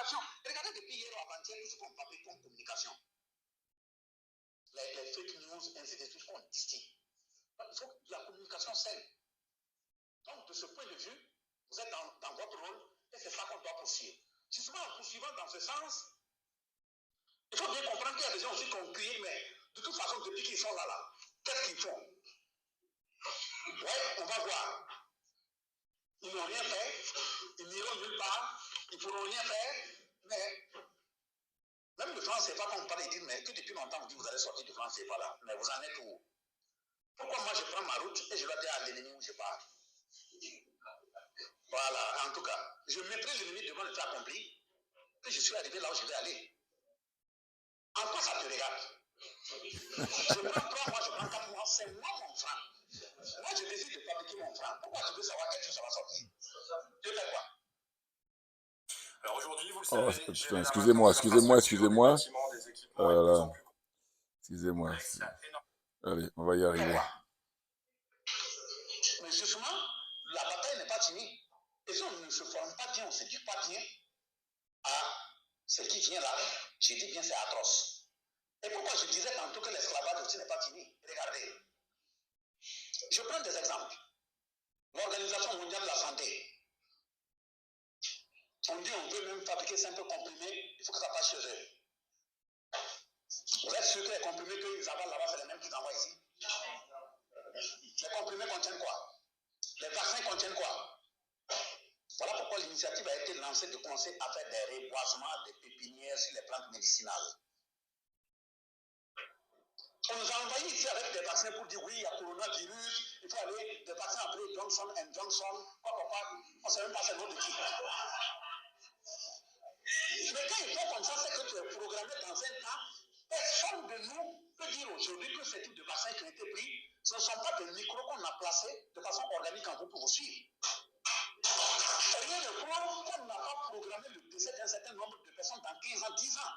communication. Regardez depuis hier ou avant-hier, tout ce qu'on parle comme communication. Les fake news, ainsi de suite, qu'on distingue. Il faut de la communication saine. Donc, de ce point de vue, vous êtes dans votre rôle et c'est ça qu'on doit poursuivre. Justement, en poursuivant dans ce sens, il faut bien comprendre qu'il y a des gens aussi qui ont crié, mais de toute façon, depuis qu'ils sont là, qu'est-ce qu'ils font? Ouais, on va voir. Ils n'ont rien fait, ils n'iront nulle part, ils ne pourront rien faire, mais même le franc CFA, quand on parle, ils disent, mais que depuis longtemps, on dit vous allez sortir du franc CFA là, mais vous en êtes où? Pourquoi moi je prends ma route et je dois dire à l'ennemi où je pars? Voilà, en tout cas, je mettrai l'ennemi devant le fait accompli, que je suis arrivé là où je vais aller. En quoi ça te regarde? Je prends 3 mois, je prends 4 mois, c'est moi mon franc. Moi je décide de fabriquer mon franc. Pourquoi tu veux savoir quel jour ça va sortir? Je fais quoi? Alors aujourd'hui, vous le savez, putain, excusez-moi. Excusez-moi. Allez, on va y arriver. Mais justement, la bataille n'est pas finie. Et si on ne se forme pas bien, on ne se dit pas bien, ce qui vient là, je dis bien, c'est atroce. Et pourquoi je disais tantôt que l'esclavage aussi n'est pas fini? Regardez. Je prends des exemples. L'Organisation mondiale de la santé. On dit on veut même fabriquer simples comprimés, il faut que ça passe chez eux. Vous êtes sûr que les comprimés qu'ils avalent là-bas, c'est les mêmes qu'ils envoient ici? Les comprimés contiennent quoi? Les vaccins contiennent quoi? Voilà pourquoi l'initiative a été lancée de commencer à faire des reboisements, des pépinières sur les plantes médicinales. On nous a envoyé ici avec des vaccins pour dire oui, il y a coronavirus, il faut aller des vaccins appelés Johnson & Johnson, quoi, on ne sait même pas c'est notre équipe. Mais quand il faut comme ça, c'est que tu es programmé dans un temps, personne de nous peut dire aujourd'hui que ce type de vaccins qui ont été pris, ce ne sont pas des micros qu'on a placés de façon organique en vous pour vous suivre. Rien ne prouve qu'on n'a pas programmé le décès d'un certain nombre de personnes dans 15 ans, 10 ans.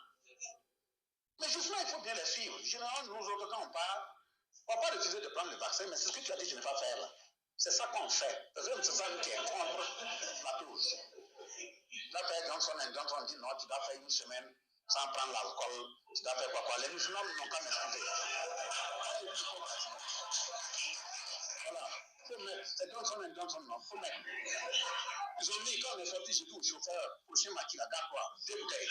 Mais justement, il faut bien les suivre. Généralement, nous autres, quand on parle, on va pas refuser de prendre le vaccin, mais c'est ce que tu as dit, je ne vais pas faire là. C'est ça qu'on fait. C'est ça qui est contre la touche. Tu dois faire Johnson & Johnson, dit non, tu dois faire une semaine sans prendre l'alcool, tu dois faire quoi. Les musulmans n'ont qu'à m'excuser. Voilà. Faut mettre. C'est Johnson & Johnson, non, faut mettre. Ils ont mis, quand on est sorti, j'ai dit au chauffeur, prochain maquis, la garde-toi, 2 bouteilles.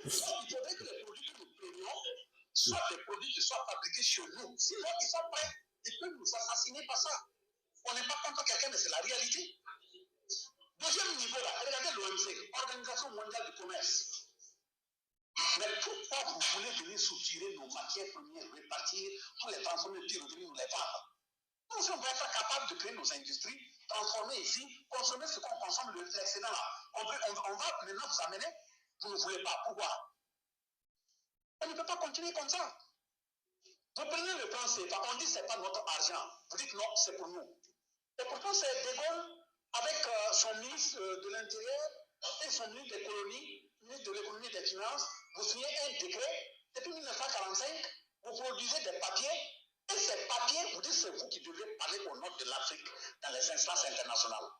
Il faudrait que les produits que nous prenions soient des produits qui soient fabriqués chez nous. Sinon, ils sont prêts. Ils peuvent nous assassiner par ça. On n'est pas contre quelqu'un, mais c'est la réalité. Deuxième niveau, là, regardez l'OMC, Organisation mondiale du commerce. Mais pourquoi vous voulez venir soutirer nos matières premières, répartir, pour les transformer, puis revenir nous les vendre? Nous, si on va être capable de créer nos industries, transformer ici, consommer ce qu'on consomme, l'excédent là. On va maintenant vous amener, vous ne voulez pas. Pourquoi? On ne peut pas continuer comme ça. Vous prenez le plan CFA, on dit que ce n'est pas notre argent. Vous dites non, c'est pour nous. Et pourtant, c'est De Gaulle, avec son ministre de l'Intérieur et son ministre des colonies, ministre de l'économie et des finances, vous signez un décret. Depuis 1945, vous produisez des papiers. Et ces papiers, vous dites c'est vous qui devez parler au nom de l'Afrique dans les instances internationales.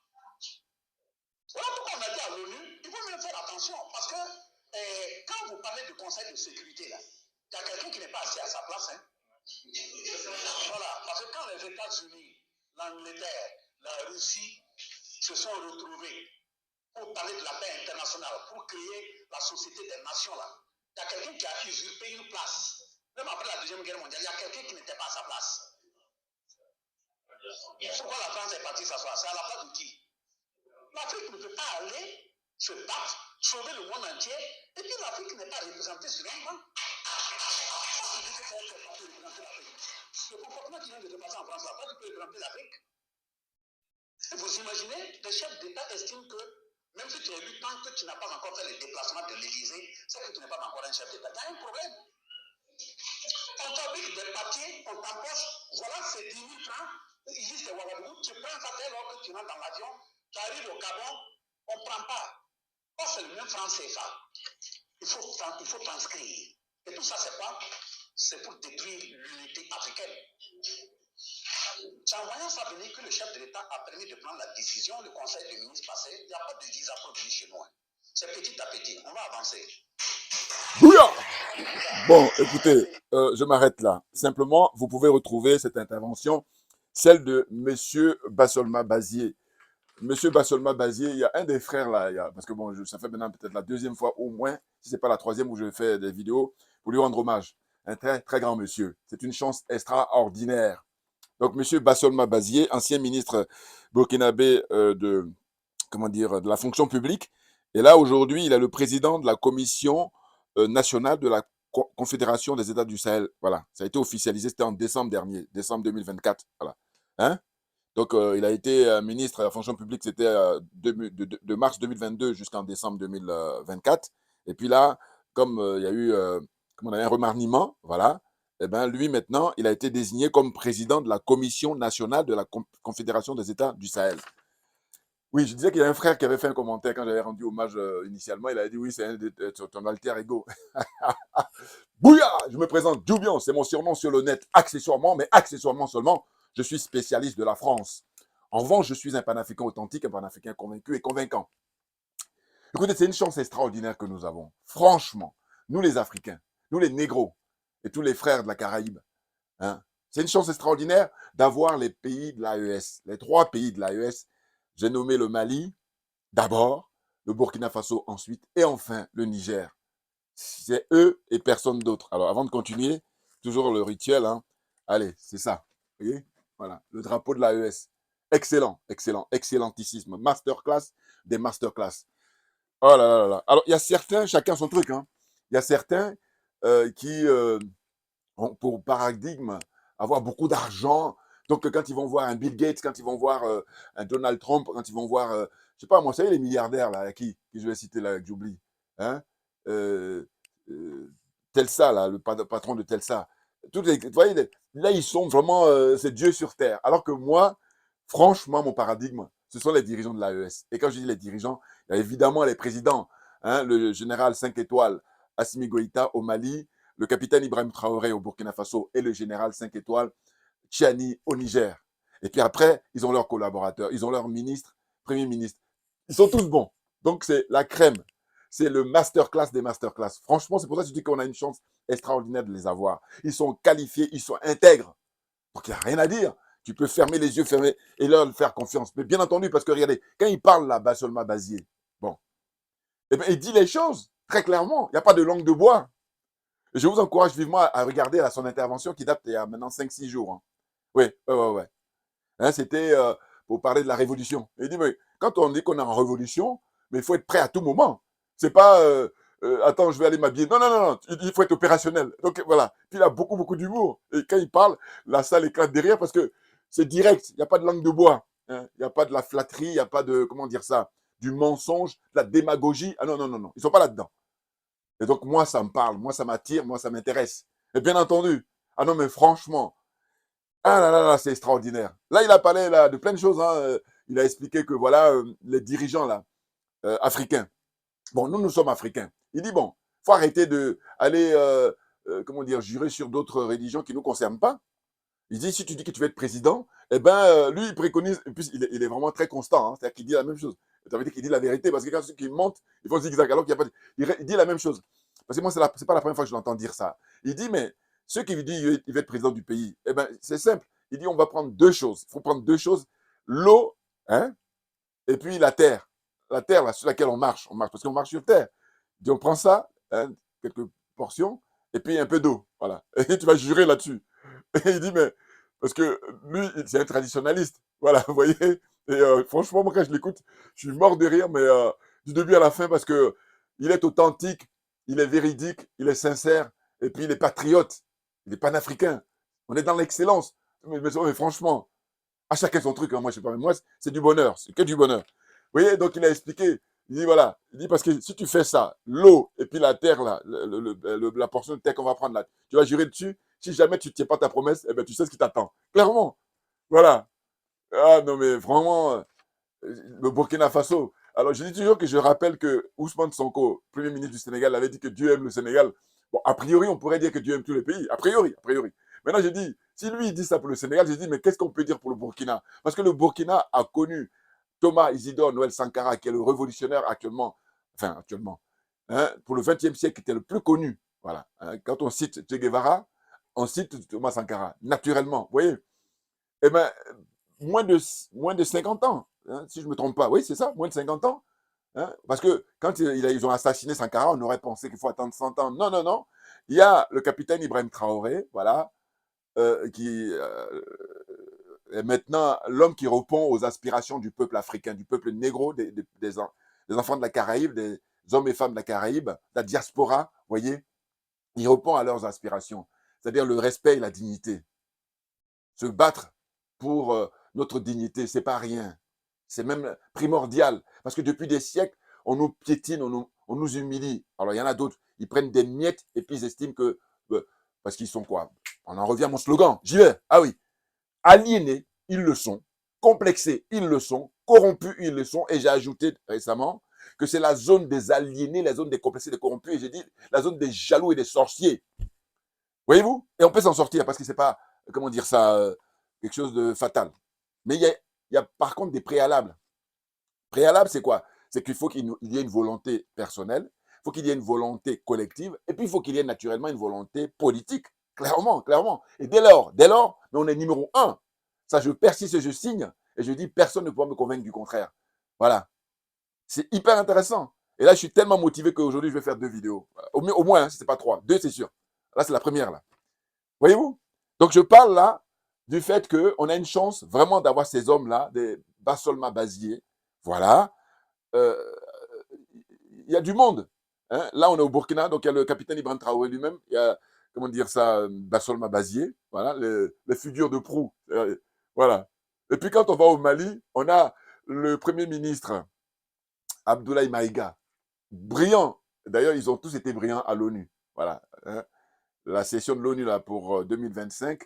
Voilà pourquoi on a dit à l'ONU, il faut même faire attention. Parce que quand vous parlez de Conseil de sécurité, là, il y a quelqu'un qui n'est pas assis à sa place. Hein. Voilà, parce que quand les États-Unis, l'Angleterre, la Russie se sont retrouvés pour parler de la paix internationale, pour créer la Société des Nations, là, il y a quelqu'un qui a usurpé une place. Même après la Deuxième Guerre mondiale, il y a quelqu'un qui n'était pas à sa place. Pourquoi la France est partie s'asseoir? C'est à la place de qui? L'Afrique ne peut pas aller se battre, sauver le monde entier, et puis l'Afrique n'est pas représentée sur un banc. Le comportement qui vient de se passer en France, là, pas tu peux représenter l'Afrique. Vous imaginez, les chefs d'État estiment que même si tu es élu, tant que tu n'as pas encore fait le déplacement de l'Élysée, c'est que tu n'es pas encore un chef d'État. Il y a un problème. On fabrique des papiers, on t'empoche, voilà, c'est 10 000 francs. Ici, c'est Ouagadougou. Tu prends ça dès lors que tu rentres dans l'avion, tu arrives au Gabon, on ne prend pas. Or, c'est le même franc CFA. Il faut transcrire. Et tout ça, c'est quoi? C'est pour détruire l'unité africaine. C'est en voyant ça venir que le chef de l'État a permis de prendre la décision, le conseil des ministres passé, il n'y a pas de 10 après venir chez nous. C'est petit à petit, on va avancer. Bouya! Bon, écoutez, je m'arrête là. Simplement, vous pouvez retrouver cette intervention, celle de Monsieur Bassolma Bazier. Monsieur Bassolma Bazier, il y a un des frères là, parce que bon, ça fait maintenant peut-être la deuxième fois au moins, si ce n'est pas la troisième où je fais des vidéos, pour lui rendre hommage. Un très, très grand monsieur. C'est une chance extraordinaire. Donc, Monsieur Bassolma Bazier, ancien ministre burkinabé de la fonction publique. Et là, aujourd'hui, il est le président de la commission nationale de la Confédération des États du Sahel. Voilà, ça a été officialisé, c'était en décembre dernier, décembre 2024. Voilà. Hein? Donc, il a été ministre de la fonction publique, c'était de mars 2022 jusqu'en décembre 2024. Et puis là, comme il y a eu un remaniement, voilà, eh ben, lui, maintenant, il a été désigné comme président de la Commission nationale de la Confédération des États du Sahel. Oui, je disais qu'il y a un frère qui avait fait un commentaire quand j'avais rendu hommage initialement. Il avait dit oui, c'est ton alter ego. Bouya! Je me présente, Doubion, c'est mon surnom sur le net, accessoirement, mais accessoirement seulement, je suis spécialiste de la France. En revanche, je suis un panafricain authentique, un panafricain convaincu et convaincant. Écoutez, c'est une chance extraordinaire que nous avons. Franchement, nous les Africains, nous les négros et tous les frères de la Caraïbe, hein, c'est une chance extraordinaire d'avoir les pays de l'AES, les 3 pays de l'AES. J'ai nommé le Mali d'abord, le Burkina Faso ensuite et enfin le Niger. C'est eux et personne d'autre. Alors avant de continuer, toujours le rituel, hein. Allez, c'est ça. Vous voyez? Voilà, le drapeau de l'AES. Excellent, excellent, excellentissime. Masterclass des masterclass. Oh là là là là. Alors, il y a certains, chacun son truc, hein. Il y a certains qui ont pour paradigme avoir beaucoup d'argent. Donc, quand ils vont voir un Bill Gates, quand ils vont voir un Donald Trump, quand ils vont voir, je sais pas, moi, vous savez, les milliardaires, là, qui je vais citer là, que j'oublie, hein, Telsa, là, le patron de Telsa. Vous voyez, là, ils sont vraiment, c'est Dieu sur terre. Alors que moi, franchement, mon paradigme, ce sont les dirigeants de l'AES. Et quand je dis les dirigeants, il y a évidemment les présidents, hein, le général 5 étoiles, Assimi Goïta au Mali, le capitaine Ibrahim Traoré au Burkina Faso et le général 5 étoiles, Tchiani au Niger. Et puis après, ils ont leurs collaborateurs, ils ont leurs ministres, premiers ministres. Ils sont tous bons. Donc, c'est la crème. C'est le masterclass des masterclass. Franchement, c'est pour ça que je dis qu'on a une chance extraordinaire de les avoir. Ils sont qualifiés, ils sont intègres. Donc, il n'y a rien à dire. Tu peux fermer les yeux, fermer et leur faire confiance. Mais bien entendu, parce que regardez, quand il parle là, Bassolma Bazier, bon, eh bien, il dit les choses très clairement. Il n'y a pas de langue de bois. Je vous encourage vivement à regarder là, son intervention qui date il y a maintenant 5-6 jours. Hein. Oui, ouais. Hein, c'était pour parler de la révolution. Il dit, mais quand on dit qu'on est en révolution, mais il faut être prêt à tout moment. C'est pas, attends, je vais aller m'habiller. Non. Il faut être opérationnel. Donc voilà. Puis il a beaucoup d'humour. Et quand il parle, la salle éclate derrière parce que c'est direct. Il n'y a pas de langue de bois. Hein. Il n'y a pas de la flatterie. Il n'y a pas de, comment dire ça, du mensonge, de la démagogie. Ah non. Ils ne sont pas là-dedans. Et donc, moi, ça me parle. Moi, ça m'attire. Moi, ça m'intéresse. Et bien entendu. Ah non, mais franchement, ah là, c'est extraordinaire. Là, il a parlé là, de plein de choses. Hein. Il a expliqué que voilà, les dirigeants là, africains. Bon, nous sommes africains. Il dit, bon, il faut arrêter d'aller, jurer sur d'autres religions qui ne nous concernent pas. Il dit, si tu dis que tu veux être président, eh ben, lui, il préconise, et puis il est vraiment très constant, hein, c'est-à-dire qu'il dit la même chose. Ça veut dire qu'il dit la vérité, parce que quand ceux qui mentent, ils font zigzag, alors qu'il n'y a pas il dit la même chose. Parce que moi, c'est pas la première fois que je l'entends dire ça. Il dit, mais ceux qui lui disent qu'il veut être président du pays, eh ben, c'est simple. Il dit, on va prendre 2 choses. Il faut prendre 2 choses. L'eau, hein, et puis la terre. La terre, là, sur laquelle on marche, parce qu'on marche sur terre. Il dit, on prend ça, hein, quelques portions, et puis un peu d'eau. Voilà. Et tu vas jurer là-dessus. Et il dit, mais, parce que lui, c'est un traditionnaliste. Voilà, vous voyez. Et franchement, moi, quand je l'écoute, je suis mort de rire, mais du début à la fin, parce que il est authentique, il est véridique, il est sincère, et puis il est patriote, il est panafricain. On est dans l'excellence. Mais franchement, à chacun son truc, hein, moi, je sais pas, mais moi, c'est du bonheur, c'est que du bonheur. Vous voyez, donc il a expliqué, il dit, voilà, il dit, parce que si tu fais ça, l'eau, et puis la terre, là, la portion de terre qu'on va prendre là, tu vas jurer dessus. Si jamais tu ne tiens pas ta promesse, eh ben, tu sais ce qui t'attend. Clairement. Voilà. Ah non, mais vraiment, le Burkina Faso. Alors, je dis toujours que je rappelle que Ousmane Sonko, Premier ministre du Sénégal, avait dit que Dieu aime le Sénégal. Bon, a priori, on pourrait dire que Dieu aime tous les pays. A priori. Maintenant, je dis, Si lui, il dit ça pour le Sénégal, je dis, mais qu'est-ce qu'on peut dire pour le Burkina? Parce que le Burkina a connu Thomas Isidore Noël Sankara, qui est le révolutionnaire actuellement, hein, pour le XXe siècle, qui était le plus connu. Voilà. Hein, quand on cite Che Guevara, on cite Thomas Sankara, naturellement. Vous voyez? Eh bien, moins de 50 ans, hein, si je ne me trompe pas. Oui, c'est ça, moins de 50 ans. Hein, parce que quand ils ont assassiné Sankara, on aurait pensé qu'il faut attendre 100 ans. Non, non, non. Il y a le capitaine Ibrahim Traoré, voilà, qui est maintenant l'homme qui répond aux aspirations du peuple africain, du peuple négro, des enfants de la Caraïbe, des hommes et femmes de la Caraïbe, de la diaspora, vous voyez. Il répond à leurs aspirations, c'est-à-dire le respect et la dignité. Se battre pour notre dignité, c'est pas rien. C'est même primordial. Parce que depuis des siècles, on nous piétine, on nous humilie. Alors, il y en a d'autres, ils prennent des miettes et puis ils estiment que. Parce qu'ils sont quoi? On en revient à mon slogan. J'y vais. Ah oui. Aliénés, ils le sont. Complexés, ils le sont. Corrompus, ils le sont. Et j'ai ajouté récemment que c'est la zone des aliénés, la zone des complexés, des corrompus. Et j'ai dit la zone des jaloux et des sorciers. Voyez-vous? Et on peut s'en sortir parce que c'est pas, comment dire ça, quelque chose de fatal. Mais il y a par contre des préalables. Préalable, c'est quoi? C'est qu'il faut qu'il y ait une volonté personnelle, il faut qu'il y ait une volonté collective, et puis il faut qu'il y ait naturellement une volonté politique. Clairement, clairement. Et dès lors, mais on est numéro un. Ça, je persiste et je signe, et je dis, personne ne pourra me convaincre du contraire. Voilà. C'est hyper intéressant. Et là, je suis tellement motivé qu'aujourd'hui, je vais faire 2 vidéos. Au moins, hein, si ce n'est pas 3. 2, c'est sûr. Là, c'est la première, là. Voyez-vous? Donc, je parle là du fait qu'on a une chance vraiment d'avoir ces hommes-là, des Bassolma Bazier. Voilà. Il y a du monde. Hein. Là, on est au Burkina, donc il y a le capitaine Ibrahim Traoré lui-même, il y a, comment dire ça, Bassolma Bazier, voilà, les figures de proue. Voilà. Et puis quand on va au Mali, on a le Premier ministre Abdoulaye Maïga, brillant. D'ailleurs, ils ont tous été brillants à l'ONU. Voilà. Hein. La session de l'ONU là, pour 2025,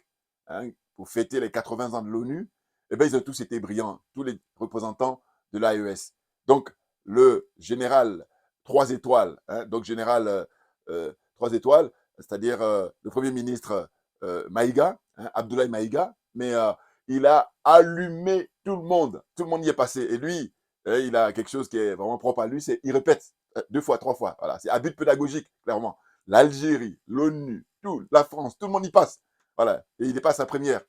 hein, pour fêter les 80 ans de l'ONU, eh bien, ils ont tous été brillants, tous les représentants de l'AES. Donc, le général 3 étoiles, hein, donc général 3 étoiles, c'est-à-dire le Premier ministre Maïga, hein, Abdoulaye Maïga, mais il a allumé tout le monde. Tout le monde y est passé. Et lui, il a quelque chose qui est vraiment propre à lui, c'est il répète 2 fois, 3 fois. Voilà, c'est à but pédagogique, clairement. L'Algérie, l'ONU, tout, la France, tout le monde y passe. Voilà, et il est pas sa première.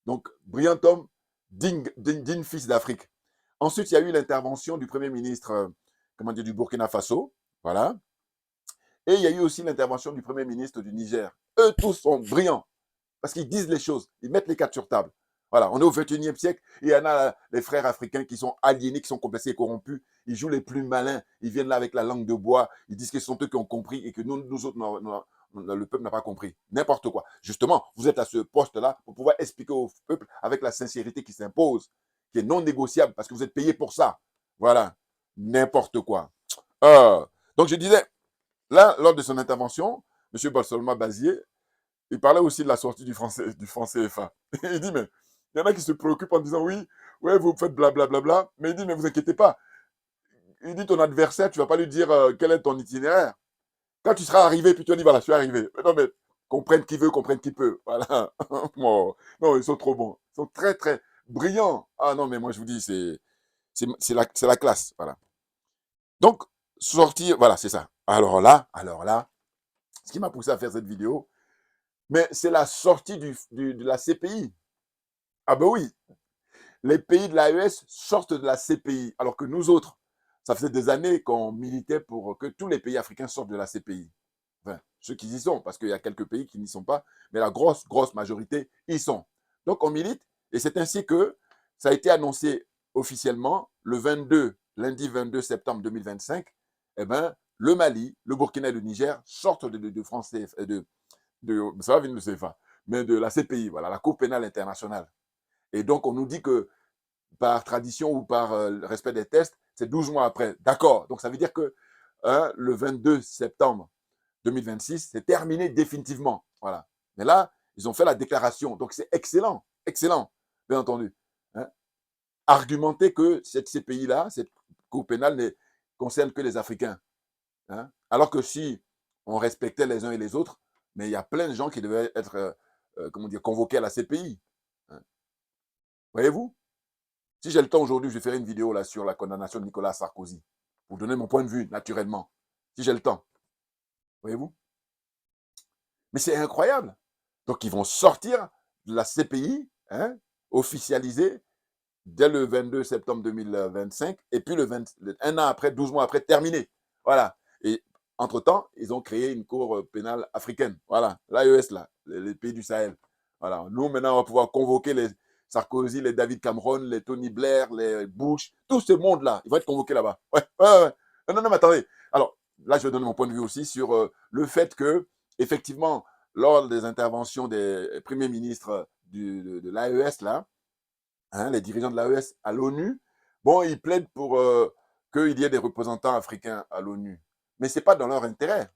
Donc, brillant homme, digne fils d'Afrique. Ensuite, il y a eu l'intervention du Premier ministre comment dire, du Burkina Faso. Voilà. Et il y a eu aussi l'intervention du Premier ministre du Niger. Eux tous sont brillants parce qu'ils disent les choses, ils mettent les cartes sur table. Voilà, on est au 21e siècle et il y en a les frères africains qui sont aliénés, qui sont complexés et corrompus. Ils jouent les plus malins, ils viennent là avec la langue de bois, ils disent que ce sont eux qui ont compris et que nous autres, le peuple n'a pas compris. N'importe quoi. Justement, vous êtes à ce poste-là pour pouvoir expliquer au peuple avec la sincérité qui s'impose, qui est non négociable parce que vous êtes payé pour ça. Voilà, n'importe quoi. Donc je disais, là, lors de son intervention, M. Bassolma Bazier, il parlait aussi de la sortie du franc CFA. Il dit, mais il y en a qui se préoccupent en disant, oui, ouais, vous faites blablabla, mais il dit, mais vous inquiétez pas. Il dit, ton adversaire, tu ne vas pas lui dire quel est ton itinéraire. Quand tu seras arrivé, puis tu vas dire, voilà, je suis arrivé. Mais non, mais comprenne qui veut, comprenne qui peut. Voilà. Oh, non, ils sont trop bons. Ils sont très, très brillants. Ah non, mais moi, je vous dis, c'est la classe. Voilà. Donc, sortir, voilà, c'est ça. Alors là, ce qui m'a poussé à faire cette vidéo, mais c'est la sortie de la CPI. Ah ben oui, les pays de l'AES sortent de la CPI, alors que nous autres, ça faisait des années qu'on militait pour que tous les pays africains sortent de la CPI. Enfin, ceux qui y sont, parce qu'il y a quelques pays qui n'y sont pas, mais la grosse majorité y sont. Donc on milite, et c'est ainsi que ça a été annoncé officiellement lundi 22 septembre 2025, eh ben, le Mali, le Burkina et le Niger sortent de France, ça va venir de CFA, mais de la CPI, voilà, la Cour pénale internationale. Et donc, on nous dit que par tradition ou par respect des tests, c'est 12 mois après. D'accord. Donc, ça veut dire que le 22 septembre 2026, c'est terminé définitivement. Voilà. Mais là, ils ont fait la déclaration. Donc, c'est excellent. Excellent, bien entendu. Hein. Argumenter que cette CPI-là, cette Cour pénale, ne concerne que les Africains. Hein. Alors que si on respectait les uns et les autres, mais il y a plein de gens qui devaient être comment dire, convoqué à la CPI. Hein. Voyez-vous? Si j'ai le temps aujourd'hui, je vais faire une vidéo là sur la condamnation de Nicolas Sarkozy, pour donner mon point de vue, naturellement. Si j'ai le temps. Voyez-vous? Mais c'est incroyable. Donc, ils vont sortir de la CPI, hein, officialisée, dès le 22 septembre 2025, et puis un an après, 12 mois après, terminé. Voilà. Et entre-temps, ils ont créé une cour pénale africaine. Voilà, l'AES, là, les pays du Sahel. Voilà. Nous, maintenant, on va pouvoir convoquer les Sarkozy, les David Cameron, les Tony Blair, les Bush, tout ce monde-là. Ils vont être convoqués là-bas. Ouais, ouais, ouais. Non, non, mais attendez. Alors, là, je vais donner mon point de vue aussi sur le fait que, effectivement, lors des interventions des premiers ministres de l'AES, là, hein, les dirigeants de l'AES à l'ONU, bon, ils plaident pour qu'il y ait des représentants africains à l'ONU. Mais ce n'est pas dans leur intérêt.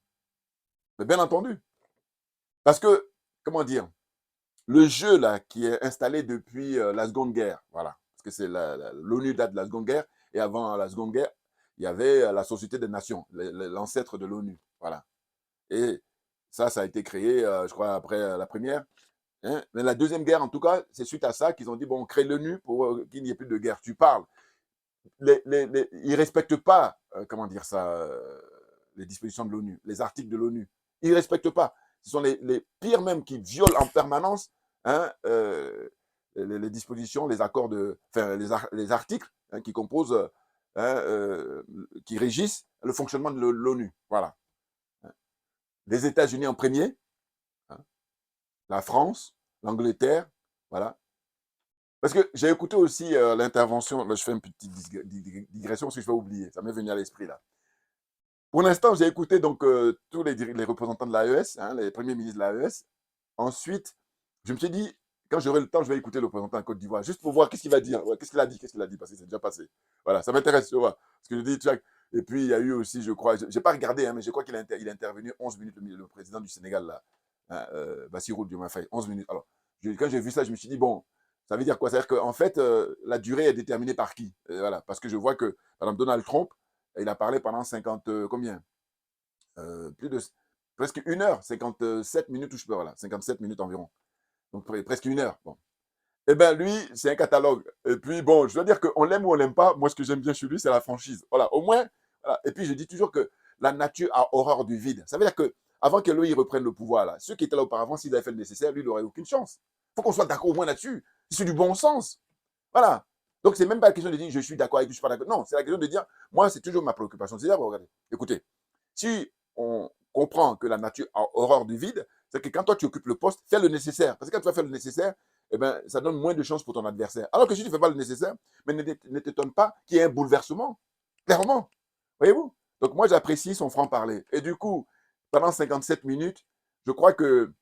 Mais bien entendu. Parce que, comment dire, le jeu là qui est installé depuis la Seconde Guerre, voilà, parce que c'est l'ONU date de la Seconde Guerre, et avant la Seconde Guerre, il y avait la Société des Nations, l'ancêtre de l'ONU, voilà. Et ça a été créé, je crois, après la première. Hein. Mais la Deuxième Guerre, en tout cas, c'est suite à ça qu'ils ont dit, bon, on crée l'ONU pour qu'il n'y ait plus de guerre. Tu parles. Ils ne respectent pas, comment dire ça, les dispositions de l'ONU, les articles de l'ONU. Ils ne respectent pas. Ce sont les pires même qui violent en permanence, hein, les dispositions, les accords enfin, les articles, hein, qui composent, hein, qui régissent le fonctionnement de l'ONU. Voilà. Les États-Unis en premier, hein, la France, l'Angleterre, voilà. Parce que j'ai écouté aussi l'intervention, je fais une petite digression parce que je vais oublier, ça m'est venu à l'esprit là. Pour l'instant, j'ai écouté donc tous les représentants de l'AES, hein, les premiers ministres de l'AES. Ensuite, je me suis dit, quand j'aurai le temps, je vais écouter le représentant en Côte d'Ivoire, juste pour voir qu'est-ce qu'il va dire, ouais, qu'est-ce qu'il a dit, parce que c'est déjà passé. Voilà, ça m'intéresse, tu vois. Parce que je dis, et puis il y a eu aussi, je crois, je n'ai pas regardé, hein, mais je crois qu'il a intervenu 11 minutes, le président du Sénégal, là, hein, Bassirou Diomaye Faye, 11 minutes. Alors, quand j'ai vu ça, je me suis dit, bon, ça veut dire quoi? C'est-à-dire qu'en fait, la durée est déterminée par qui? Voilà, parce que je vois que, par exemple, Donald Trump, il a parlé pendant 50, combien? Plus de, presque 1 heure, 57 minutes, ou je sais pas, voilà, 57 minutes environ. Donc presque 1 heure. Bon. Eh bien, lui, c'est un catalogue. Et puis, bon, je dois dire qu'on l'aime ou on l'aime pas. Moi, ce que j'aime bien chez lui, c'est la franchise. Voilà, au moins. Voilà. Et puis, je dis toujours que la nature a horreur du vide. Ça veut dire que avant que lui, il reprenne le pouvoir, là, ceux qui étaient là auparavant, s'ils avaient fait le nécessaire, lui, il n'aurait aucune chance. Il faut qu'on soit d'accord au moins là-dessus. C'est du bon sens. Voilà. Donc, c'est même pas la question de dire je suis d'accord et je suis pas d'accord. Non, c'est la question de dire moi, c'est toujours ma préoccupation. C'est-à-dire, regardez, écoutez, si on comprend que la nature a horreur du vide, c'est que quand toi tu occupes le poste, fais le nécessaire. Parce que quand tu vas faire le nécessaire, eh ben, ça donne moins de chances pour ton adversaire. Alors que si tu ne fais pas le nécessaire, mais ne t'étonne pas qu'il y ait un bouleversement. Clairement. Voyez-vous? Donc moi, j'apprécie son franc-parler. Et du coup, pendant 57 minutes, je crois que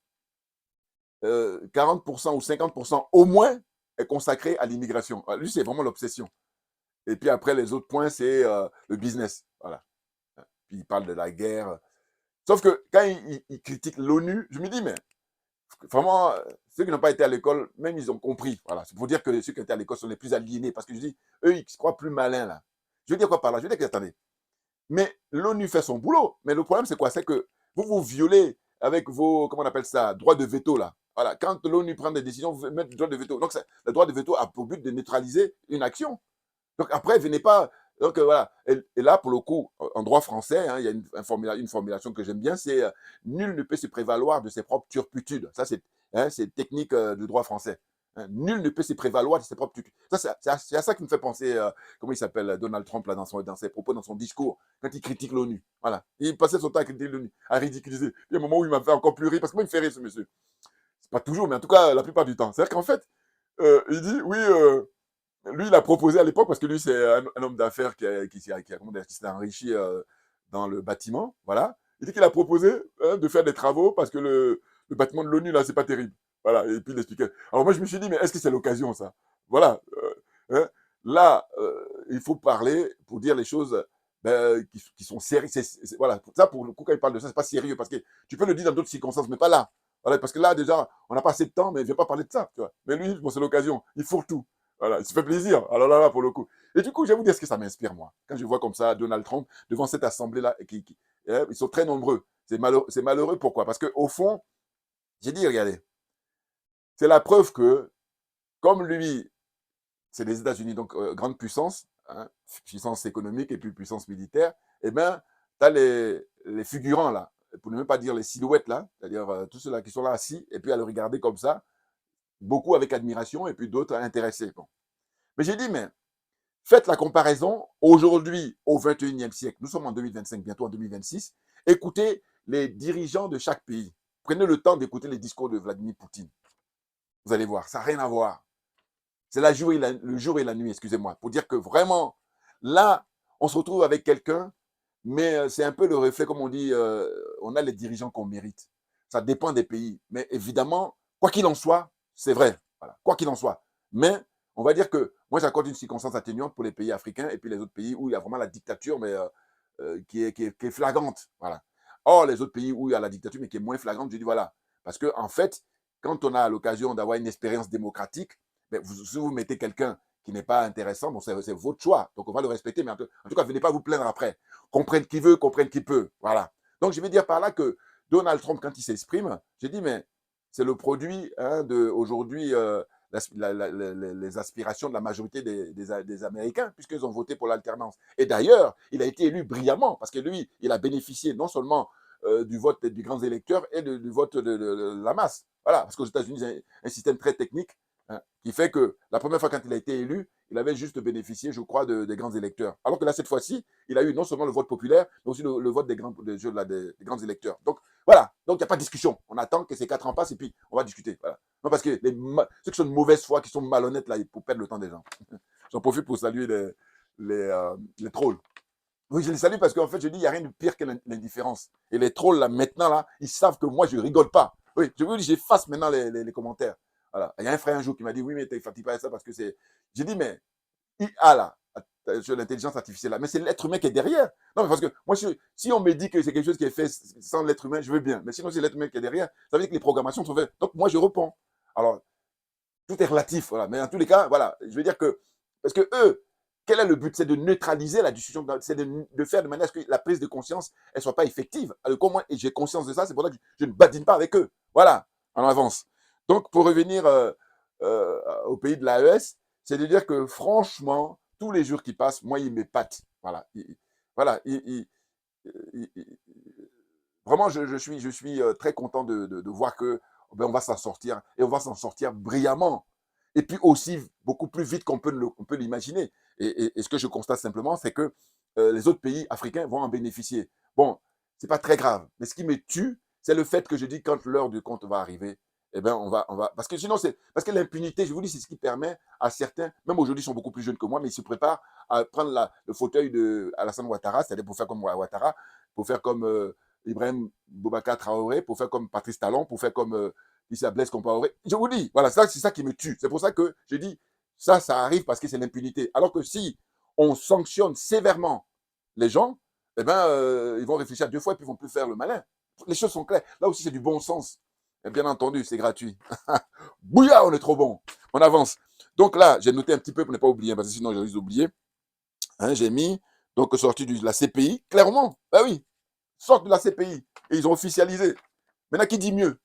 40% ou 50% au moins est consacré à l'immigration. Lui, c'est vraiment l'obsession. Et puis après, les autres points, c'est le business. Voilà. Puis il parle de la guerre. Sauf que quand il critique l'ONU, je me dis, mais vraiment, ceux qui n'ont pas été à l'école, même ils ont compris. Voilà. C'est pour dire que ceux qui ont été à l'école sont les plus aliénés. Parce que je dis, eux, ils se croient plus malins, là. Je veux dire quoi par là? Je veux dire que, attendez, mais l'ONU fait son boulot. Mais le problème, c'est quoi? C'est que vous violez avec vos, comment on appelle ça, droits de veto, là. Voilà. Quand l'ONU prend des décisions, vous mettez le droit de veto. Donc, le droit de veto a pour but de neutraliser une action. Donc après, venez pas. Donc voilà. Et là, pour le coup, en droit français, hein, il y a une formulation que j'aime bien, c'est nul ne peut se prévaloir de ses propres turpitudes. Ça, c'est technique du droit français. Hein. Nul ne peut se prévaloir de ses propres turpitudes. Ça, c'est à ça qui me fait penser, comment il s'appelle, Donald Trump, là, dans ses propos, dans son discours, quand il critique l'ONU. Voilà. Il passait son temps à critiquer l'ONU, à ridiculiser. Il y a un moment où il m'a fait encore plus rire, parce que moi, il me fait rire, ce monsieur. C'est pas toujours, mais en tout cas, la plupart du temps. C'est-à-dire qu'en fait, il dit, oui, lui, il a proposé à l'époque, parce que lui, c'est un homme d'affaires qui s'est enrichi dans le bâtiment. Voilà. Il dit qu'il a proposé de faire des travaux parce que le bâtiment de l'ONU, là, c'est pas terrible. Voilà. Et puis, il expliquait. Alors, moi, je me suis dit, mais est-ce que c'est l'occasion, ça? Voilà. Hein. Là, il faut parler pour dire les choses qui sont sérieuses. Voilà. Ça, pour le coup, quand il parle de ça, c'est pas sérieux parce que tu peux le dire dans d'autres circonstances, mais pas là. Voilà. Parce que là, déjà, on n'a pas assez de temps, mais il ne vient pas parler de ça. Tu vois. Mais lui, bon, c'est l'occasion. Il fourre tout. Voilà, il se fait plaisir. Alors là, pour le coup. Et du coup, je vais vous dire ce que ça m'inspire, moi. Quand je vois comme ça Donald Trump devant cette assemblée-là, ils sont très nombreux. C'est malheureux. Pourquoi? Parce qu'au fond, j'ai dit, regardez, c'est la preuve que, comme lui, c'est les États-Unis, donc grande puissance, hein, puissance économique et puis puissance militaire, eh bien, tu as les figurants là, pour ne même pas dire les silhouettes là, c'est-à-dire tous ceux-là qui sont là assis, et puis à le regarder comme ça, beaucoup avec admiration, et puis d'autres intéressés. Bon. Mais j'ai dit, mais faites la comparaison aujourd'hui au 21e siècle. Nous sommes en 2025, bientôt en 2026. Écoutez les dirigeants de chaque pays. Prenez le temps d'écouter les discours de Vladimir Poutine. Vous allez voir, ça n'a rien à voir. C'est le jour et la nuit, excusez-moi, pour dire que vraiment, là, on se retrouve avec quelqu'un, mais c'est un peu le reflet, comme on dit, on a les dirigeants qu'on mérite. Ça dépend des pays. Mais évidemment, quoi qu'il en soit, c'est vrai. Voilà. Quoi qu'il en soit. Mais on va dire que moi, j'accorde une circonstance atténuante pour les pays africains et puis les autres pays où il y a vraiment la dictature, mais qui est flagrante. Voilà. Or, les autres pays où il y a la dictature, mais qui est moins flagrante, je dis voilà. Parce que, en fait, quand on a l'occasion d'avoir une expérience démocratique, mais si vous mettez quelqu'un qui n'est pas intéressant, bon, c'est votre choix. Donc, on va le respecter, mais en tout cas, venez pas vous plaindre après. Comprenne qui veut, comprenne qui peut. Voilà. Donc, je vais dire par là que Donald Trump, quand il s'exprime, j'ai dit, mais c'est le produit hein, de aujourd'hui les aspirations de la majorité des Américains, puisqu'ils ont voté pour l'alternance. Et d'ailleurs, il a été élu brillamment, parce que lui, il a bénéficié non seulement du vote des grands électeurs et du vote de la masse. Voilà, parce qu'aux États-Unis, c'est un système très technique hein, qui fait que la première fois quand il a été élu, il avait juste bénéficié, je crois, des grands électeurs. Alors que là, cette fois-ci, il a eu non seulement le vote populaire, mais aussi le vote des grands électeurs. Donc, voilà. Donc, il n'y a pas de discussion. On attend que ces 4 ans passent et puis on va discuter. Voilà. Non, parce que ceux qui sont de mauvaise foi, qui sont malhonnêtes, là, pour perdre le temps des gens. J'en profite pour saluer les trolls. Oui, je les salue parce qu'en fait, je dis, il n'y a rien de pire que l'indifférence. Et les trolls, là, maintenant, là, ils savent que moi, je ne rigole pas. Oui, je vous dis, j'efface maintenant les commentaires. Voilà. Il y a un frère un jour qui m'a dit, oui, mais tu ne pas ça parce que c'est. J'ai dit, mais IA, là, sur l'intelligence artificielle, là, mais c'est l'être humain qui est derrière. Non, mais parce que moi, si on me dit que c'est quelque chose qui est fait sans l'être humain, je veux bien. Mais sinon, c'est l'être humain qui est derrière. Ça veut dire que les programmations sont faites. Donc, moi, je réponds. Alors, tout est relatif, voilà. Mais en tous les cas, voilà, je veux dire que, parce que eux, quel est le but? C'est de neutraliser la discussion, c'est de faire de manière à ce que la prise de conscience, elle ne soit pas effective. Alors, comme moi, j'ai conscience de ça, c'est pour ça que je ne badine pas avec eux. Voilà, on avance. Donc, pour revenir au pays de l'AES, c'est de dire que franchement, tous les jours qui passent, moi, ils m'épatent. Voilà. Voilà. Vraiment, je suis très content de voir que ben, on va s'en sortir et on va s'en sortir brillamment. Et puis aussi beaucoup plus vite qu'on peut l'imaginer. Et ce que je constate simplement, c'est que les autres pays africains vont en bénéficier. Bon, c'est pas très grave. Mais ce qui me tue, c'est le fait que je dis quand l'heure du compte va arriver, eh ben parce que sinon parce que l'impunité, je vous dis, c'est ce qui permet à certains, même aujourd'hui ils sont beaucoup plus jeunes que moi, mais ils se préparent à prendre le fauteuil de Alassane Ouattara, c'est-à-dire pour faire comme Ouattara, pour faire comme Ibrahim Boubacar Traoré, pour faire comme Patrice Talon, pour faire comme Issa Blaise Compaoré. Je vous dis, voilà, c'est ça qui me tue. C'est pour ça que je dis, ça arrive parce que c'est l'impunité. Alors que si on sanctionne sévèrement les gens, eh ben, ils vont réfléchir 2 fois et puis ils vont plus faire le malin. Les choses sont claires. Là aussi, c'est du bon sens. Et bien entendu, c'est gratuit. Bouya, on est trop bon. On avance. Donc là, j'ai noté un petit peu pour ne pas oublier, parce que sinon, j'ai juste oublié. Hein, j'ai mis, donc, sorti de la CPI, clairement. Ben oui, sortent de la CPI. Et ils ont officialisé. Maintenant, qui dit mieux?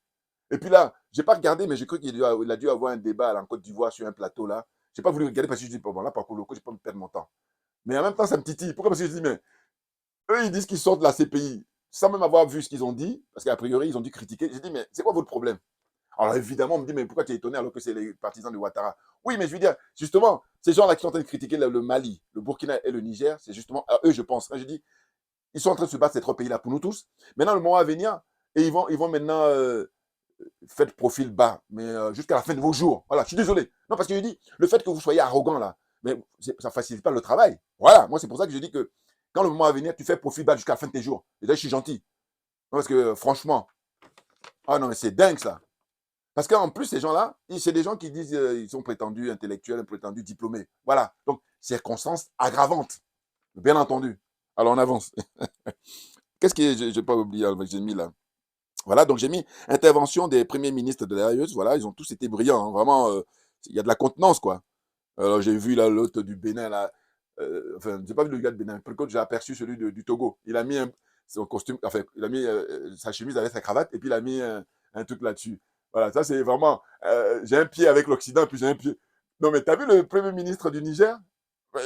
Et puis là, je n'ai pas regardé, mais j'ai cru qu'il a dû avoir un débat là, en Côte d'Ivoire sur un plateau là. Je n'ai pas voulu regarder parce que je dis, bon, là, par contre, le coup, je ne vais pas me perdre mon temps. Mais en même temps, ça me titille. Pourquoi? Parce que je dis, mais eux, ils disent qu'ils sortent de la CPI sans même avoir vu ce qu'ils ont dit, parce qu'a priori, ils ont dû critiquer. J'ai dit, mais c'est quoi votre problème? Alors évidemment, on me dit, mais pourquoi tu es étonné alors que c'est les partisans de Ouattara? Oui, mais je veux dire, justement, ces gens-là qui sont en train de critiquer le Mali, le Burkina et le Niger, c'est justement à eux, je pense. Quand je dis, ils sont en train de se battre ces 3 pays-là pour nous tous. Maintenant, le moment à venir, et ils vont maintenant faire profil bas, mais jusqu'à la fin de vos jours. Voilà, je suis désolé. Non, parce que je dis, le fait que vous soyez arrogant là, mais ça ne facilite pas le travail. Voilà, moi c'est pour ça que je dis que quand le moment à venir, tu fais profil bas jusqu'à la fin de tes jours. Et là, je suis gentil. Non, parce que franchement, ah non, mais c'est dingue ça. Parce qu'en plus, ces gens-là, c'est des gens qui disent ils sont prétendus intellectuels, prétendus diplômés. Voilà. Donc, circonstances aggravantes. Bien entendu. Alors, on avance. Qu'est-ce que je n'ai pas oublié, j'ai mis là? Voilà, donc j'ai mis intervention des premiers ministres de l'AES. Voilà, ils ont tous été brillants. Hein, vraiment, il y a de la contenance, quoi. Alors, j'ai vu là l'autre du Bénin, là. Enfin, j'ai pas vu le gars de Bénin. Par contre, j'ai aperçu celui du Togo. Il a mis son costume, enfin, il a mis sa chemise avec sa cravate et puis il a mis un truc là-dessus. Voilà, ça c'est vraiment, j'ai un pied avec l'Occident, puis j'ai un pied. Non, mais t'as vu le premier ministre du Niger?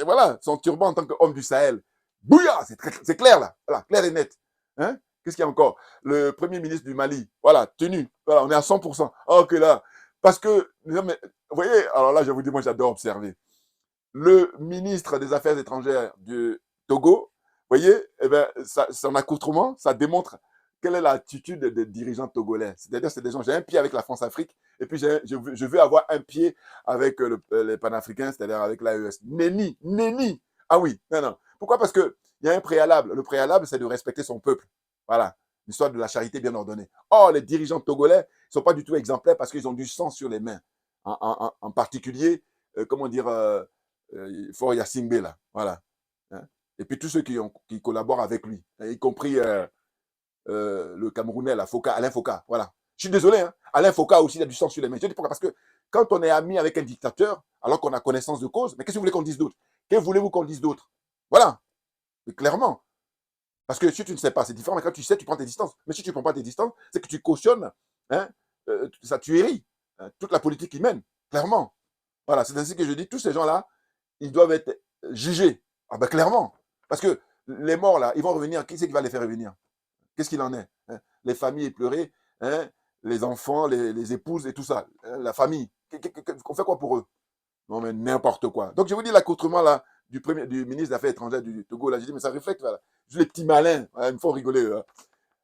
Voilà, son turban en tant qu'homme du Sahel. Bouillard, c'est clair là, voilà, clair et net. Hein? Qu'est-ce qu'il y a encore? Le premier ministre du Mali, voilà, tenu, voilà, on est à 100%. Ah, ok là, parce que, non, mais, vous voyez, alors là, je vous dis, moi j'adore observer. Le ministre des Affaires étrangères du Togo, vous voyez, eh ben, son accoutrement, ça démontre quelle est l'attitude des dirigeants togolais. C'est-à-dire, c'est des gens, j'ai un pied avec la France-Afrique, et puis je veux avoir un pied avec les panafricains, c'est-à-dire avec l'AES. Nenni, nenni. Ah oui, non, non. Pourquoi? Parce qu'il y a un préalable. Le préalable, c'est de respecter son peuple. Voilà. L'histoire de la charité bien ordonnée. Or, les dirigeants togolais ne sont pas du tout exemplaires parce qu'ils ont du sang sur les mains. En particulier, comment dire, Fort Yacingbe, là. Voilà. Hein. Et puis tous ceux qui collaborent avec lui, hein, y compris le Camerounais, là, Alain Foka. Voilà. Je suis désolé, hein. Alain Foka aussi, il a du sang sur les mains. Je dis pourquoi? Parce que quand on est ami avec un dictateur, alors qu'on a connaissance de cause, mais qu'est-ce que vous voulez qu'on dise d'autre? Que voulez-vous qu'on dise d'autre? Voilà. Mais clairement. Parce que si tu ne sais pas, c'est différent. Mais quand tu sais, tu prends tes distances. Mais si tu ne prends pas tes distances, c'est que tu cautionnes, hein, ça tuerie, hein, toute la politique qu'ils mènent. Clairement. Voilà. C'est ainsi que je dis, tous ces gens-là, ils doivent être jugés. Ah ben clairement. Parce que les morts, là, ils vont revenir. Qui c'est qui va les faire revenir? Qu'est-ce qu'il en est? Hein? Les familles éplorées, hein? Les enfants, les épouses et tout ça. Hein? La famille. On fait quoi pour eux? Non, mais n'importe quoi. Donc, je vous dis l'accoutrement là, du ministre des Affaires étrangères du Togo. Là, j'ai dit, mais ça reflète. Voilà. Les petits malins. Hein, ils me font rigoler. Hein.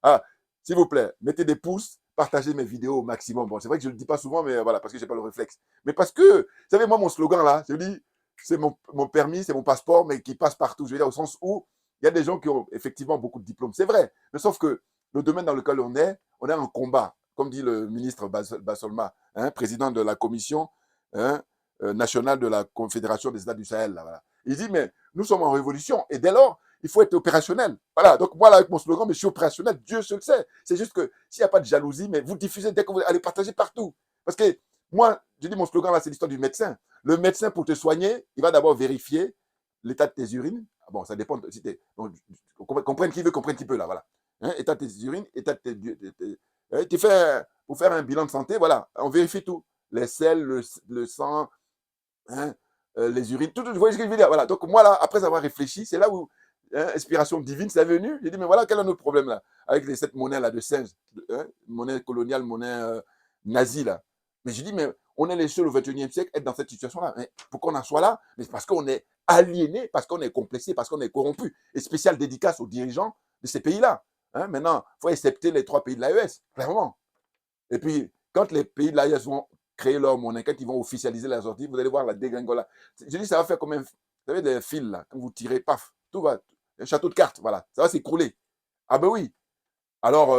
Ah, s'il vous plaît, mettez des pouces, partagez mes vidéos au maximum. Bon, c'est vrai que je ne le dis pas souvent, mais voilà, parce que je n'ai pas le réflexe. Mais parce que, vous savez, moi, mon slogan là, je dis, c'est mon permis, c'est mon passeport, mais qui passe partout. Je veux dire, au sens où il y a des gens qui ont effectivement beaucoup de diplômes. C'est vrai. Mais sauf que le domaine dans lequel on est en combat. Comme dit le ministre Bassolma, hein, président de la commission hein, nationale de la Confédération des États du Sahel. Là, voilà. Il dit, mais nous sommes en révolution. Et dès lors, il faut être opérationnel. Voilà, donc moi, là, avec mon slogan, mais je suis opérationnel, Dieu seul sait. C'est juste que s'il n'y a pas de jalousie, mais vous diffusez dès que vous allez partager partout. Parce que moi, je dis mon slogan, là, c'est l'histoire du médecin. Le médecin, pour te soigner, il va d'abord vérifier l'état de tes urines. Ah bon, ça dépend. Si bon, comprenne qui veut, comprenne qui peut, là, voilà. Hein, état de tes urines, état de tu fais, pour faire un bilan de santé, voilà, on vérifie tout. Les selles, le sang, hein, les urines, tout, vous voyez ce que je veux dire? Voilà. Donc moi, là, après avoir réfléchi, c'est là où hein, inspiration divine, c'est venu. J'ai dit, mais voilà, quel est notre problème là, avec cette monnaie-là de singe, hein, monnaie coloniale, monnaie nazie là. Mais j'ai dit, mais on est les seuls au XXIe siècle à être dans cette situation-là. Mais pourquoi on en soit là? Mais c'est parce qu'on est aliéné, parce qu'on est complexé, parce qu'on est corrompu. Et spéciale dédicace aux dirigeants de ces pays-là. Hein, maintenant, il faut accepter les 3 pays de l'AES, clairement. Et puis, quand les pays de l'AES vont créer leur monnaie, quand ils vont officialiser la sortie, vous allez voir la dégringolade. Je dis, ça va faire comme vous savez, des fils, là, quand vous tirez, paf, tout va, un château de cartes, voilà, ça va s'écrouler. Ah ben oui. Alors,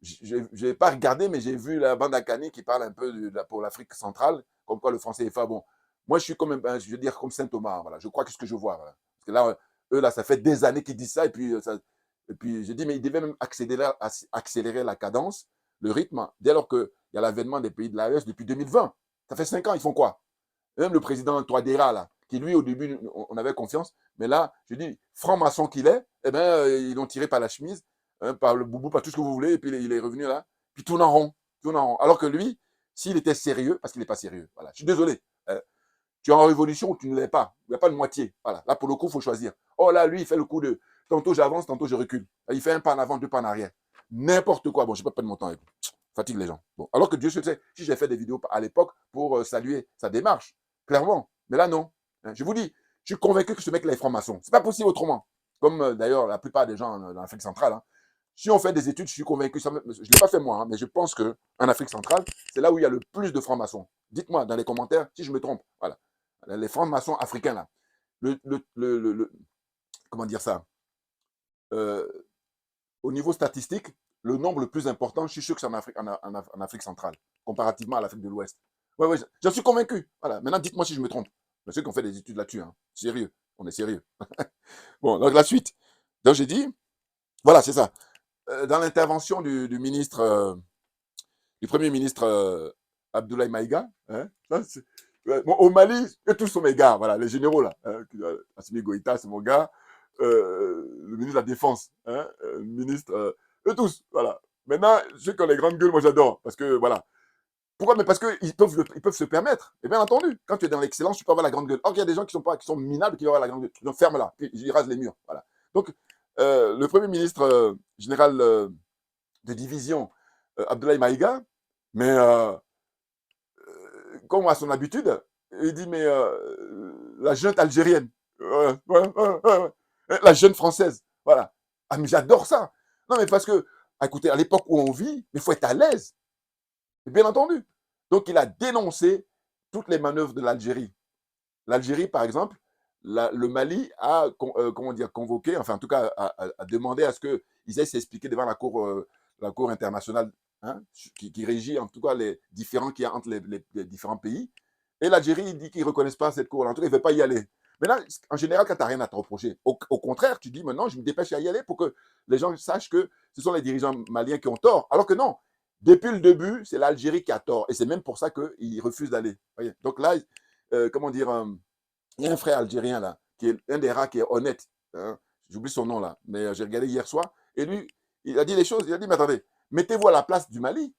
je n'ai pas regardé, mais j'ai vu la bande à Cani qui parle un peu pour l'Afrique centrale, comme quoi le français est fort. Bon, moi, je suis comme, je veux dire, comme Saint Thomas, voilà, je crois que ce que je vois. Voilà. Parce que là, eux, là, ça fait des années qu'ils disent ça, et puis j'ai dit, mais ils devaient même accélérer la cadence, le rythme, dès lors qu'il y a l'avènement des pays de l'AES depuis 2020. Ça fait 5 ans, ils font quoi? Même le président Touadéra, là, qui lui, au début, on avait confiance, mais là, je dis, franc-maçon qu'il est, eh ben, ils l'ont tiré par la chemise, hein, par le boubou, par tout ce que vous voulez, et puis il est revenu là, puis tourne en rond, tourne en rond. Alors que lui, s'il était sérieux, parce qu'il n'est pas sérieux, voilà, je suis désolé, tu es en révolution ou tu ne l'es pas, il n'y a pas de moitié, voilà, là, pour le coup, il faut choisir. Oh là, lui, il fait le coup de, tantôt j'avance, tantôt je recule, il fait un pas en avant, 2 pas en arrière, n'importe quoi, bon, je ne vais pas perdre mon temps avec lui. Fatigue les gens. Bon, alors que Dieu sait, si j'ai fait des vidéos à l'époque pour saluer sa démarche, clairement. Mais là, non. Je vous dis, je suis convaincu que ce mec-là est franc-maçon. C'est pas possible autrement. Comme d'ailleurs la plupart des gens dans l'Afrique centrale. Hein. Si on fait des études, je suis convaincu, je ne l'ai pas fait moi, hein, mais je pense qu'en Afrique centrale, c'est là où il y a le plus de francs-maçons. Dites-moi dans les commentaires si je me trompe. Voilà. Les francs-maçons africains, là. Comment dire ça euh, Au niveau statistique, le nombre le plus important, je suis sûr que c'est en Afrique centrale, comparativement à l'Afrique de l'Ouest. Oui, oui, j'en suis convaincu. Voilà. Maintenant, dites-moi si je me trompe. Je sais qu'on fait des études là-dessus. Hein. Sérieux. On est sérieux. Bon, donc la suite. Donc j'ai dit, voilà, c'est ça. Dans l'intervention du ministre, du Premier ministre Abdoulaye Maïga, hein, là, bon, au Mali, eux tous sont mes gars, voilà, les généraux là. Hein, Assimi Goïta, c'est mon gars. Le ministre de la Défense, hein, le ministre, eux tous, voilà. Maintenant, ceux qui ont les grandes gueules, moi j'adore, parce que voilà, Pourquoi? Mais parce qu'ils peuvent se permettre. Et bien entendu, quand tu es dans l'excellence, tu peux avoir la grande gueule. Or, il y a des gens qui sont minables qui vont avoir la grande gueule. Donc, ferme-la. Puis, ils rasent les murs. Voilà. Donc, le Premier ministre général de division, Abdoulaye Maïga, mais comme à son habitude, il dit, mais la junte algérienne, la jeune française, voilà. Ah, mais j'adore ça. Non, mais parce que, écoutez, à l'époque où on vit, il faut être à l'aise. Bien entendu. Donc, il a dénoncé toutes les manœuvres de l'Algérie. L'Algérie, par exemple, le Mali a comment dire, convoqué, enfin, en tout cas, a demandé à ce qu'ils aillent s'expliquer devant la cour internationale, hein, qui régit en tout cas les différends qu'il y a entre les différents pays. Et l'Algérie, il dit qu'ils ne reconnaissent pas cette cour. En tout cas, il ne veut pas y aller. Maintenant, en général, quand tu n'as rien à te reprocher, au contraire, tu dis maintenant, je me dépêche à y aller pour que les gens sachent que ce sont les dirigeants maliens qui ont tort. Alors que non, depuis le début, c'est l'Algérie qui a tort. Et c'est même pour ça qu'ils refusent d'aller. Donc là, comment dire, il y a un frère algérien là, qui est un des rares qui est honnête. Hein, j'oublie son nom là, mais j'ai regardé hier soir. Et lui, il a dit les choses. Il a dit, mais attendez, mettez-vous à la place du Mali.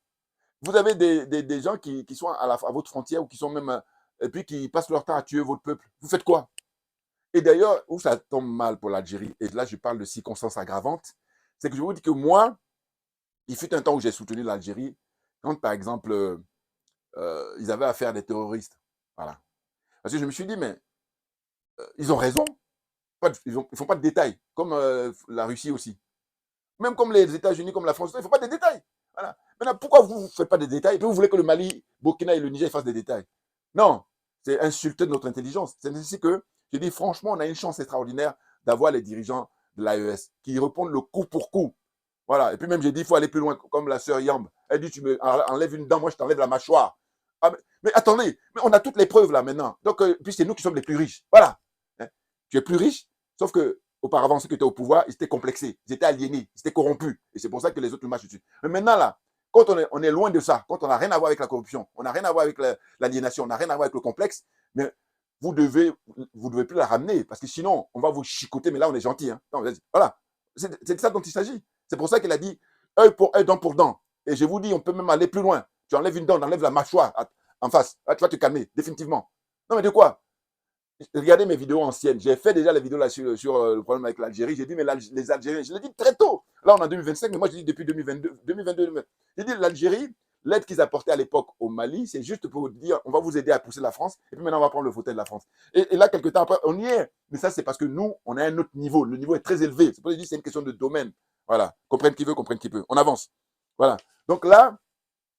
Vous avez des gens qui sont à votre frontière ou qui sont même. Et puis qui passent leur temps à tuer votre peuple. Vous faites quoi? Et d'ailleurs, où ça tombe mal pour l'Algérie, et là je parle de circonstances aggravantes, c'est que je vous dis que moi, il fut un temps où j'ai soutenu l'Algérie, quand par exemple, ils avaient affaire à des terroristes. Voilà. Parce que je me suis dit, mais ils ont raison. Ils ne font pas de détails, comme la Russie aussi. Même comme les États-Unis, comme la France, ils ne font pas de détails. Voilà. Maintenant, pourquoi vous ne faites pas de détails et puis vous voulez que le Mali, Burkina et le Niger fassent des détails? Non, c'est insulter notre intelligence. C'est ainsi que, je dis franchement, on a une chance extraordinaire d'avoir les dirigeants de l'AES qui répondent le coup pour coup. Voilà. Et puis même, j'ai dit, il faut aller plus loin, comme la sœur Yamb. Elle dit, tu me enlèves une dent, moi je t'enlève la mâchoire. Ah, mais attendez, mais on a toutes les preuves là maintenant. Donc, puis c'est nous qui sommes les plus riches. Voilà. Hein? Tu es plus riche, sauf que auparavant, ceux qui étaient au pouvoir, ils étaient complexés, ils étaient aliénés, ils étaient corrompus. Et c'est pour ça que les autres nous marchent dessus. Mais maintenant, là, quand on est loin de ça, quand on n'a rien à voir avec la corruption, on n'a rien à voir avec l'aliénation, on n'a rien à voir avec le complexe, mais vous devez plus la ramener, parce que sinon, on va vous chicoter, mais là, on est gentil. Hein. Non, voilà. C'est de ça dont il s'agit. C'est pour ça qu'il a dit œil pour œil, dent pour dent. Et je vous dis, on peut même aller plus loin. Tu enlèves une dent, on enlève la mâchoire en face. Là, tu vas te calmer, définitivement. Non, mais de quoi? Regardez mes vidéos anciennes. J'ai fait déjà les vidéos là sur le problème avec l'Algérie. J'ai dit, mais les Algériens, je l'ai dit très tôt. Là, on est en 2025, mais moi, je dis depuis 2022. J'ai dit, l'Algérie, l'aide qu'ils apportaient à l'époque au Mali, c'est juste pour dire, on va vous aider à pousser la France, et puis maintenant, on va prendre le fauteuil de la France. Et là, quelques temps après, on y est. Mais ça, c'est parce que nous, on a un autre niveau. Le niveau est très élevé. C'est pour ça que je dis, c'est une question de domaine. Voilà. Comprenne qui veut, comprenne qui peut. On avance. Voilà. Donc là,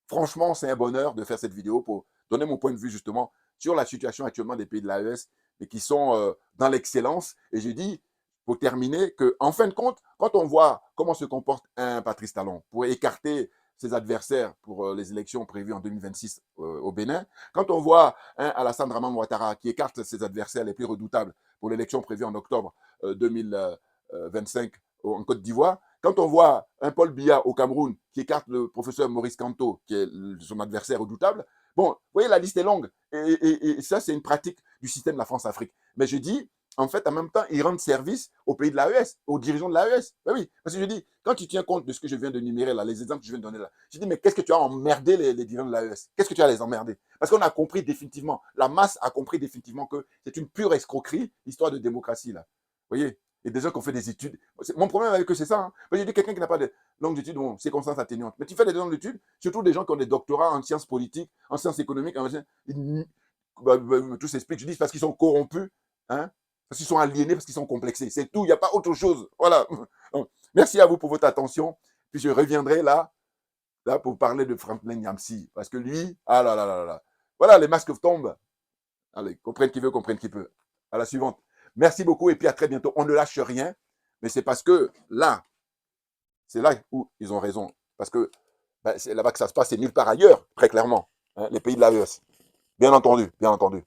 franchement, c'est un bonheur de faire cette vidéo pour donner mon point de vue justement sur la situation actuellement des pays de l'AES et qui sont dans l'excellence. Et j'ai dit, pour terminer, qu'en fin de compte, quand on voit comment se comporte un Patrice Talon pour écarter ses adversaires pour les élections prévues en 2026 au Bénin, quand on voit un Alassane Draman Ouattara qui écarte ses adversaires les plus redoutables pour l'élection prévue en octobre 2025 en Côte d'Ivoire, quand on voit un Paul Biya au Cameroun qui écarte le professeur Maurice Kamto, qui est son adversaire redoutable, bon, vous voyez, la liste est longue. Et ça, c'est une pratique du système de la France-Afrique. Mais je dis, en fait, en même temps, ils rendent service aux pays de l'AES, aux dirigeants de l'AES. Ben oui, parce que je dis, quand tu tiens compte de ce que je viens de numérer là, les exemples que je viens de donner là, je dis, mais qu'est-ce que tu as emmerdé les dirigeants de l'AES? Qu'est-ce que tu as les emmerder? Parce qu'on a compris définitivement, la masse a compris définitivement que c'est une pure escroquerie, l'histoire de démocratie là. Vous voyez? Et des gens qui ont fait des études. Mon problème avec eux, c'est ça. Hein. Je dis quelqu'un qui n'a pas de longues études, bon, circonstances atténuantes. Mais tu fais des longues études, surtout des gens qui ont des doctorats en sciences politiques, en sciences économiques, tout s'explique. Je dis parce qu'ils sont corrompus, hein, parce qu'ils sont aliénés, parce qu'ils sont complexés. C'est tout, il n'y a pas autre chose. Voilà. Donc, merci à vous pour votre attention. Puis je reviendrai là pour parler de Franklin Nyamsi. Parce que lui, ah là là là là. Voilà, les masques tombent. Allez, comprenne qui veut, comprenne qui peut. À la suivante. Merci beaucoup et puis à très bientôt. On ne lâche rien, mais c'est parce que là, c'est là où ils ont raison. Parce que c'est là-bas que ça se passe, c'est nulle part ailleurs, très clairement. Hein, les pays de l'AES. Bien entendu, bien entendu.